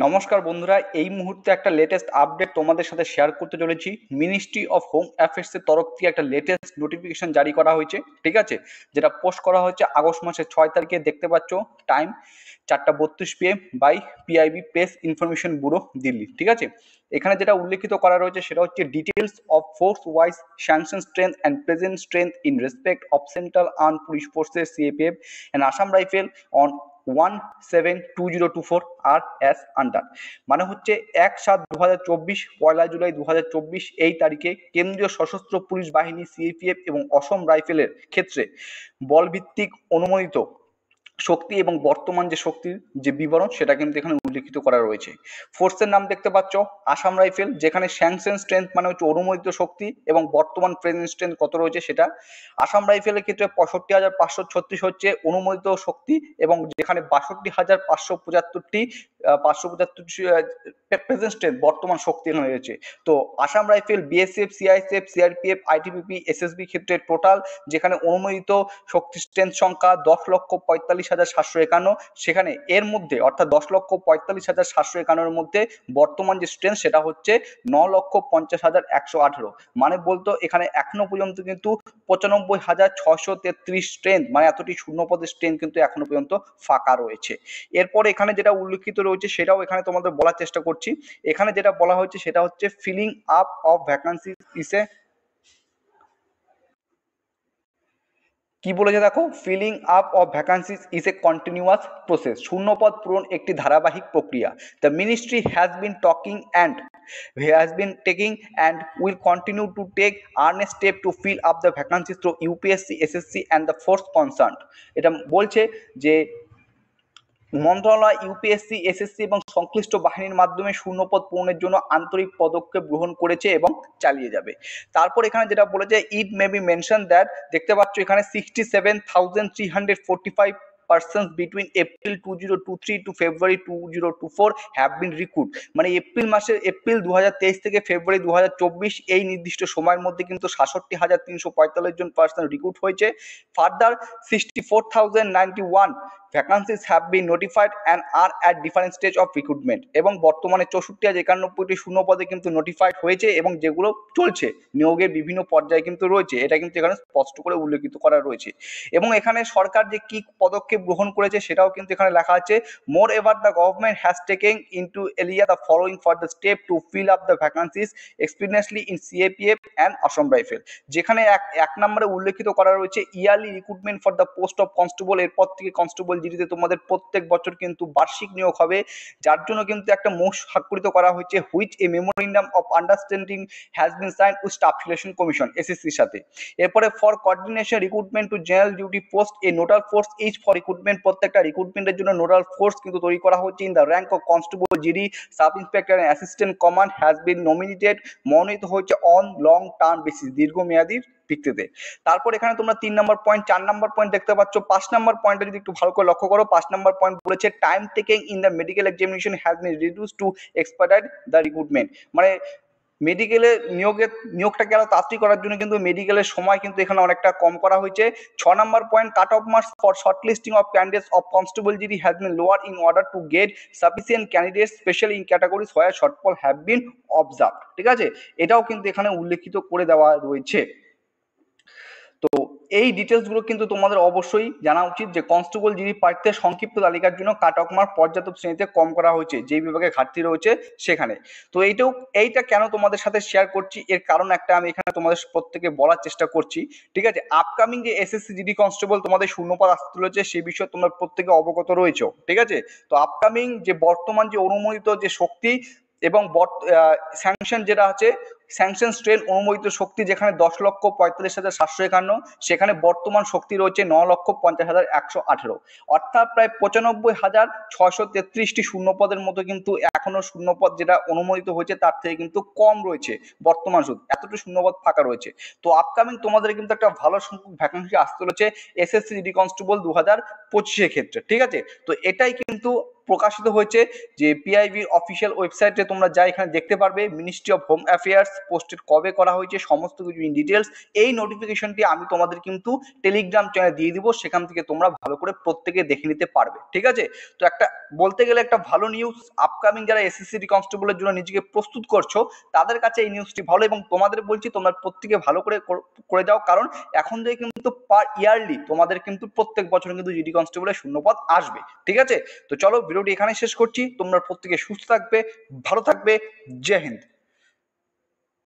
নমস্কার বন্ধুরা, এই মুহূর্তে একটা লেটেস্ট আপডেট তোমাদের সাথে শেয়ার করতে চলেছি। মিনিস্ট্রি অফ হোম অ্যাফেয়ার্স এর তরফ থেকে একটা লেটেস্ট নোটিফিকেশন জারি করা হয়েছে, ঠিক আছে, যেটা পোস্ট করা হয়েছে আগস্ট মাসের 6 তারিখে। দেখতে পাচ্ছ time 4:32 PM by PIB press information bureau, Delhi, ঠিক আছে। এখানে যেটা উল্লেখিত করা রয়েছে সেটা হচ্ছে details of force wise sanction strength and present strength in respect of central arm police forces CAPF and Assam rifle on 1/7/2024 আর অ্যাজ আন্ডার। মানে হচ্ছে 1/7/2024, 1 জুলাই 2024 এই তারিখে কেন্দ্রীয় সশস্ত্র পুলিশ বাহিনী সিএপিএফ এবং অসম রাইফেলের ক্ষেত্রে বলভিত্তিক অনুমোদিত শক্তি এবং বর্তমান যে শক্তির যে বিবরণ সেটা কিন্তু এখানে উল্লেখিত করা রয়েছে। ফোর্সের নাম দেখতে পাচ্ছ আসাম রাইফেল, যেখানে স্যাংশন স্ট্রেংথ মানে হচ্ছে অনুমোদিত শক্তি এবং বর্তমান প্রেজেন্ট স্ট্রেংথ কত রয়েছে সেটা। আসাম রাইফেলের ক্ষেত্রে 65,536 হচ্ছে অনুমোদিত শক্তি এবং যেখানে 62,575টি 575 প্রেজেন্ট স্ট্রেংথ বর্তমান শক্তি এখানে রয়েছে। তো Assam rifle, BSF, CISF, CRPF, ITBP, SSB ক্ষেত্রে টোটাল যেখানে অনুমোদিত শক্তি স্ট্রেংথ সংখ্যা 10,45,751। সেখানে এর মধ্যে অর্থাৎ 10,45,751 মধ্যে বর্তমান যে স্ট্রেংথ সেটা হচ্ছে 9,50,118। মানে বলতো এখানে এখনো পর্যন্ত কিন্তু 95,633 স্ট্রেংথ, মানে এতটি শূন্যপদের স্ট্রেংথ কিন্তু এখনো পর্যন্ত ফাঁকা রয়েছে। এরপর এখানে যেটা উল্লেখিত রয়েছে সেটাও এখানে তোমাদের বলার চেষ্টা করছি। এখানে যেটা বলা হয়েছে সেটা হচ্ছে ফিলিং আপ অফ ভ্যাকান্সি ইসে, কি বলেছে দেখো, filling up of vacancies is a continuous process. শূন্যপদ পূরণ একটি ধারাবাহিক প্রক্রিয়া। The ministry has been talking and has been taking and will continue to take earnest step to fill up the vacancies through UPSC, SSC and the force concerned। এটা বলছে যে মন্ত্রণালয় UPSC, SSC এবং সংশ্লিষ্ট বাহিনীর মাধ্যমে শূন্যপদ পূরণের জন্য আন্তরিক পদক্ষেপ গ্রহণ করেছে এবং চালিয়ে যাবে। তারপর এখানে যেটা বলেছে, ইট মে বি মেনশন দ্যাট, দেখতে পাচ্ছ এখানে 67,345 persons between April 2023 to February 2024 have been recruited। মানে এপ্রিল 2023 থেকে ফেব্রুয়ারি 2024 এই নির্দিষ্ট সময়ের মধ্যে কিন্তু 67,345 জন পার্সন রিক্রুট হয়েছে। Further 64,091 vacancies have been notified and are at different stage of recruitment. এবং বর্তমানে 64,91টি শূন্যপদে কিন্তু নোটিফাইড হয়েছে এবং যেগুলো চলছে নিয়োগের বিভিন্ন পর্যায়ে কিন্তু রয়েছে, এটা কিন্তু এখানে স্পষ্ট করে উল্লেখিত করা রয়েছে। এবং এখানে সরকার যে কি পদক্ষেপ গ্রহণ করেছে সেটাও কিন্তু এখানে লেখা আছে। Moreover the government has taken inter alia the following for the step to fill up the vacancies expeditiously in CAPF and Assam rifle. যেখানে এক নম্বরে উল্লেখিত করা রয়েছে yearly recruitment for the post of constable. এরপর থেকে কনস্টেবল জিডিতে তোমাদের প্রত্যেক বছর কিন্তু বার্ষিক নিয়োগ হবে, যার জন্য কিন্তু একটা মোষ স্বাক্ষরিত করা হয়েছে, which a memorandum of understanding has been signed with staff selection commission এসএসসির সাথে। এরপরে for coordination recruitment to general duty post a nodal force is for recruitment. প্রত্যেকটা রিক্রুটমেন্টের জন্য নোডাল ফোর্স কিন্তু তৈরি করা হচ্ছে। In the rank of constable GD sub inspector and assistant command has been nominated, মনোনীত হচ্ছে অন লং টার্ম বেসিস, দীর্ঘমেয়াদীর ভিত্তিতে। তারপর এখানে তোমরা 3 নম্বর পয়েন্ট, 4 নম্বর পয়েন্ট দেখতে পাচ্ছ। 5 নম্বর পয়েন্টটা যদি একটু ভালো করে লক্ষ্য করো, 5 নম্বর পয়েন্ট বলেছে time taking in the medical examination has been reduced to expedite the recruitment. মানে মেডিকেলে নিয়োগটাকে আরো তাড়াতাড়ি করার জন্য কিন্তু মেডিকেলের সময় কিন্তু এখানে অনেকটা কম করা হয়েছে। 6 number point, cut off marks for short listing of candidates of constable GD has been lower in order to get sufficient candidates specially in categories where shortfall have been observed. ঠিক আছে, এটাও কিন্তু এখানে উল্লেখিত করে দেওয়া রয়েছে। তো এই ডিটেলসগুলো কিন্তু তোমাদের অবশ্যই জানা উচিত যে কনস্টেবল জিডি প্রার্থীদের সংক্ষিপ্ত তালিকার জন্য কাট অফ মার্ক পর্যাপ্ত শ্রেণীতে কম করা হয়েছে, যেই বিভাগে ঘাটতি রয়েছে সেখানে। তো এইটা কেন তোমাদের সাথে শেয়ার করছি, এর কারণ একটা আমি এখানে তোমাদের প্রত্যেকে বলার চেষ্টা করছি। ঠিক আছে, আপকামিং যে এসএসসি জিডি কনস্টেবল তোমাদের শূন্যপদ আসতে চলেছে সেই বিষয়ে তোমরা প্রত্যেকে অবগত রয়েছে। ঠিক আছে, তো আপকামিং যে বর্তমান যে অনুমোদিত যে শক্তি এবং স্যাংশন যেটা আছে, স্যাংশন স্ট্রেন অনুমোদিত শক্তি যেখানে 10,45,751, সেখানে বর্তমান শক্তি রয়েছে 9,50,118, অর্থাৎ প্রায় 95,633টি শূন্যপদের মতো কিন্তু এখনো শূন্যপদ যেটা অনুমোদিত হয়েছে তার থেকে কিন্তু কম রয়েছে বর্তমান শুধু এতটুকু শূন্যপদ ফাঁকা রয়েছে। তো আপকামিং তোমাদের কিন্তু একটা ভালো সংখ্যক ভ্যাকান্সি আসতে চলেছে এসএসসি জিডি কনস্টেবল 2025 ক্ষেত্রে। ঠিক আছে, তো এটাই কিন্তু প্রকাশিত হয়েছে, যে পিআইবির অফিসিয়াল ওয়েবসাইটে তোমরা যা এখানে দেখতে পারবে ministry of home affairs posted কবে করা হয়েছে সমস্ত কিছু ইন ডিটেলস। এই নোটিফিকেশনটি আমি তোমাদের কিন্তু টেলিগ্রাম চ্যানেলে দিয়ে দিব, সেখান থেকে তোমরা ভালো করে প্রত্যেকে দেখে নিতে পারবে, ঠিক আছে। তো একটা বলতে গেলে একটা ভালো নিউজ, আপকামিং যারা এসএসসি কনস্টেবলের জন্য নিজেকে প্রস্তুত করছো তাদের কাছে এই নিউজটি ভালো, এবং তোমাদের বলছি তোমরা প্রত্যেকে ভালো করে করে যাও, কারণ এখন থেকে কিন্তু পার ইয়ারলি তোমাদের কিন্তু প্রত্যেক বছর কিন্তু জিডি কনস্টেবলের শূন্যপদ আসবে, ঠিক আছে। তো চলো ভিডিওটি এখানে শেষ করছি, তোমরা প্রত্যেকে সুস্থ থাকবে, ভালো থাকবে, জয় হিন্দ।